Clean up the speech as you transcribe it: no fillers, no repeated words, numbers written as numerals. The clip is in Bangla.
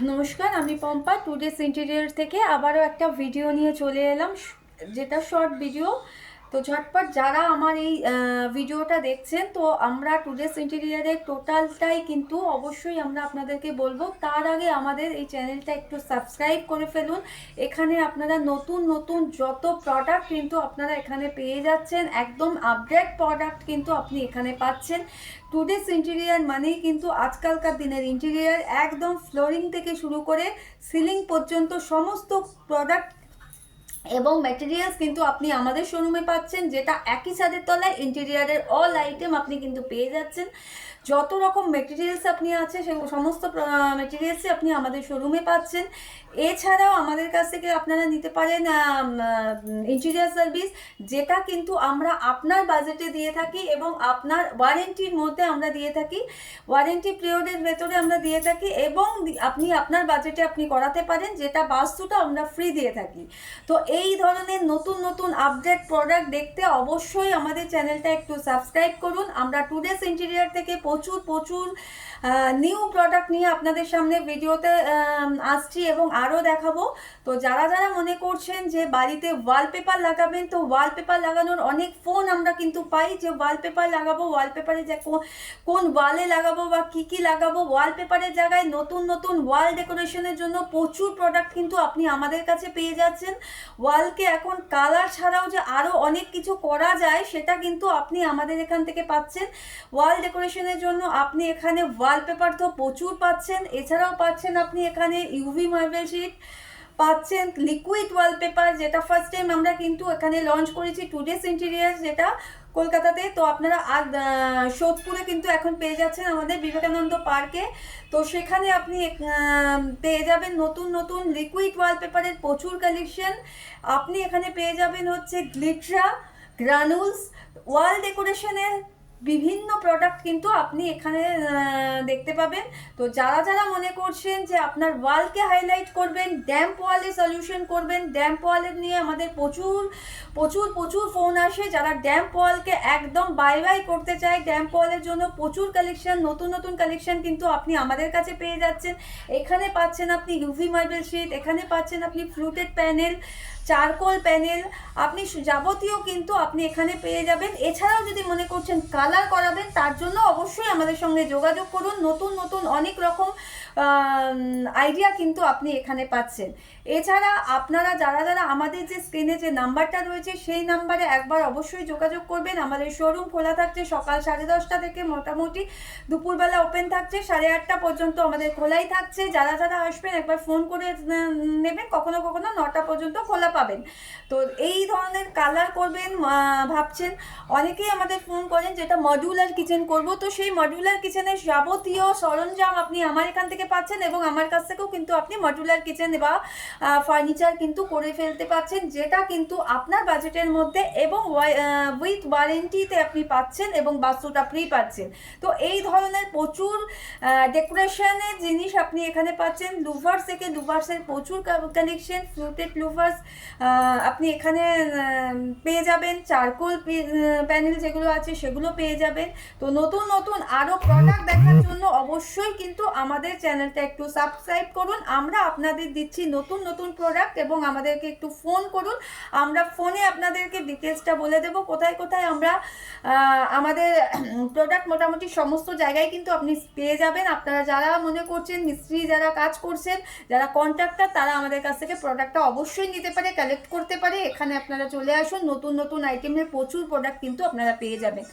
নমস্কার, আমি পম্পা টুডেস ইন্টেরিয়র থেকে আবারও একটা ভিডিও নিয়ে চলে এলাম, যেটা শর্ট ভিডিও। তো ঝটপট যারা আমার এই ভিডিওটা দেখছেন, তো আমরা টুডেস ইন্টেরিয়রের টোটালটাই কিন্তু অবশ্যই আমরা আপনাদেরকে বলবো। তার আগে আমাদের এই চ্যানেলটা একটু সাবস্ক্রাইব করে ফেলুন। এখানে আপনারা নতুন নতুন যত প্রোডাক্ট কিন্তু আপনারা এখানে পেয়ে যাচ্ছেন, একদম আপডেট প্রোডাক্ট কিন্তু আপনি এখানে পাচ্ছেন। টুডেস ইন্টেরিয়ার মানেই কিন্তু আজকালকার দিনের ইন্টেরিয়ার, একদম ফ্লোরিং থেকে শুরু করে সিলিং পর্যন্ত সমস্ত প্রোডাক্ট এবং ম্যাটেরিয়ালস কিন্তু আপনি আমাদের শোরুমে পাচ্ছেন, যেটা একই ছাদের তলায় ইন্টেরিয়ারের অল আইটেম আপনি কিন্তু পেয়ে যাচ্ছেন। যত রকম মেটেরিয়ালস আপনি আছে সে সমস্ত মেটেরিয়ালসই আপনি আমাদের শোরুমে পাচ্ছেন। এছাড়াও আমাদের কাছ থেকে আপনারা নিতে পারেন ইন্টেরিয়ার সার্ভিস, যেটা কিন্তু আমরা আপনার বাজেটে দিয়ে থাকি এবং আপনার ওয়ারেন্টির মধ্যে আমরা দিয়ে থাকি, ওয়ারেন্টি পিরিয়ডের ভেতরে আমরা দিয়ে থাকি এবং আপনি আপনার বাজেটে আপনি করাতে পারেন, যেটা বাস্তুটা আমরা ফ্রি দিয়ে থাকি। তো এই ধরনের নতুন নতুন আপডেট প্রোডাক্ট দেখতে অবশ্যই আমাদের চ্যানেলটা একটু সাবস্ক্রাইব করুন। আমরা টুডেস ইন্টেরিয়র থেকে প্রচুর প্রচুর নিউ প্রোডাক্ট নিয়ে আপনাদের সামনে ভিডিওতে আসছি এবং আরও দেখাবো। তো যারা যারা মনে করছেন যে বাড়িতে ওয়ালপেপার লাগাবেন, তো ওয়ালপেপার লাগানোর অনেক ফোন আমরা কিন্তু পাই, যে ওয়ালপেপার লাগাবো, ওয়ালপেপারে যে কোন ওয়ালে লাগাবো বা কি লাগাবো। ওয়ালপেপারের জায়গায় নতুন নতুন ওয়াল ডেকোরেশনের জন্য প্রচুর প্রোডাক্ট কিন্তু আপনি আমাদের কাছে পেয়ে যাচ্ছেন। ওয়ালকে এখন কালার ছাড়াও যে আরও অনেক কিছু করা যায়, সেটা কিন্তু আপনি আমাদের এখান থেকে পাচ্ছেন। ওয়াল ডেকোরেশনের জন্য আপনি এখানে ওয়ালপেপার তো প্রচুর পাচ্ছেন, এছাড়াও পাচ্ছেন আপনি এখানে ইউভি মার্বেল শিট, পাচ্ছেন লিকুইড ওয়ালপেপার, যেটা ফার্স্ট টাইম আমরা কিন্তু এখানে লঞ্চ করেছি টুডেস ইন্টেরিয়ার, যেটা কলকাতাতে। তো আপনারা সোদপুরে কিন্তু এখন পেয়ে যাচ্ছেন আমাদের বিবেকানন্দ পার্কে। তো সেখানে আপনি পেয়ে যাবেন নতুন নতুন লিকুইড ওয়ালপেপারের প্রচুর কালেকশন। আপনি এখানে পেয়ে যাবেন হচ্ছে গ্লিটরা, গ্রানুলস, ওয়াল ডেকোরেশনের বিভিন্ন প্রোডাক্ট কিন্তু আপনি এখানে দেখতে পাবেন। তো যারা যারা মনে করছেন যে আপনার ওয়ালকে হাইলাইট করবেন, ড্যাম্প ওয়ালে সলিউশন করবেন, ড্যাম্প ওয়ালের নিয়ে আমাদের প্রচুর প্রচুর প্রচুর ফোন আসে, যারা ড্যাম্প ওয়ালকে একদম বাই বাই করতে চায়, ড্যাম্প ওয়ালের জন্য প্রচুর কালেকশন, নতুন নতুন কালেকশন কিন্তু আপনি আমাদের কাছে পেয়ে যাচ্ছেন। এখানে পাচ্ছেন আপনি ইউভি মার্বেল শিট, এখানে পাচ্ছেন আপনি ফ্লুটেড প্যানেল, চারকোল প্যানেল, আপনি যাবতীয় কিন্তু আপনি এখানে পেয়ে যাবেন। এছাড়াও যদি মনে করছেন কালার করাবেন, তার জন্য অবশ্যই আমাদের সঙ্গে যোগাযোগ করুন। নতুন নতুন অনেক রকম আইডিয়া কিন্তু আপনি এখানে পাচ্ছেন। এছাড়া আপনারা যারা যারা আমাদের যে স্ক্রিনে যে নাম্বারটা রয়েছে, সেই নাম্বারে একবার অবশ্যই যোগাযোগ করবেন। আমাদের শোরুম খোলা থাকছে সকাল 10:30 থেকে, মোটামুটি দুপুরবেলা ওপেন থাকছে 8:30 পর্যন্ত আমাদের খোলাই থাকছে। যারা যারা আসবেন একবার ফোন করে নেবেন, কখনো কখনো 9টা পর্যন্ত খোলা পাবেন। তো এই ধরনের কালার করবেন ভাবছেন, অনেকেই আমাদের ফোন করেন যেটা মডিউলার কিচেন করব। তো সেই মডিউলার কিচেনের যাবতীয় সরঞ্জাম আপনি আমার এখান থেকে পাচ্ছেন এবং আমার কাছ থেকেও কিন্তু আপনি মডিউলার কিচেন বা ফার্নিচার কিন্তু করে ফেলতে পাচ্ছেন, যেটা কিন্তু আপনার বাজেটের মধ্যে এবং উইথ ওয়ারেন্টিতে আপনি পাচ্ছেন এবং বাস্তুটা ফ্রি পাচ্ছেন। তো এই ধরনের প্রচুর ডেকোরেশনের জিনিস আপনি এখানে পাচ্ছেন। লুভার্স থেকে লুভার্সের প্রচুর কালেকশন, ফ্লুটেড লুভার্স আপনি এখানে পেয়ে যাবেন, চারকোল প্যানেল যেগুলো আছে সেগুলো পেয়ে যাবেন। তো নতুন নতুন আরও প্রোডাক্ট দেখার জন্য অবশ্যই কিন্তু আমাদের চ্যানেলটা একটু সাবস্ক্রাইব করুন। আমরা আপনাদের দিচ্ছি নতুন নতুন প্রোডাক্ট এবং আমাদেরকে একটু ফোন করুন, আমরা ফোনে আপনাদেরকে ডিটেলসটা বলে দেবো কোথায় কোথায় আমরা আমাদের প্রোডাক্ট মোটামুটি সমস্ত জায়গায় কিন্তু আপনি পেয়ে যাবেন। আপনারা যারা মনে করছেন মিস্ত্রি যারা কাজ করছেন, যারা কন্ট্রাক্টর, তারা আমাদের কাছ থেকে প্রোডাক্টটা অবশ্যই নিতে পারে, কালেক্ট করতে পারে। এখানে আপনারা চলে আসুন, নতুন নতুন আইটেমের প্রচুর প্রোডাক্ট কিন্তু আপনারা পেয়ে যাবেন।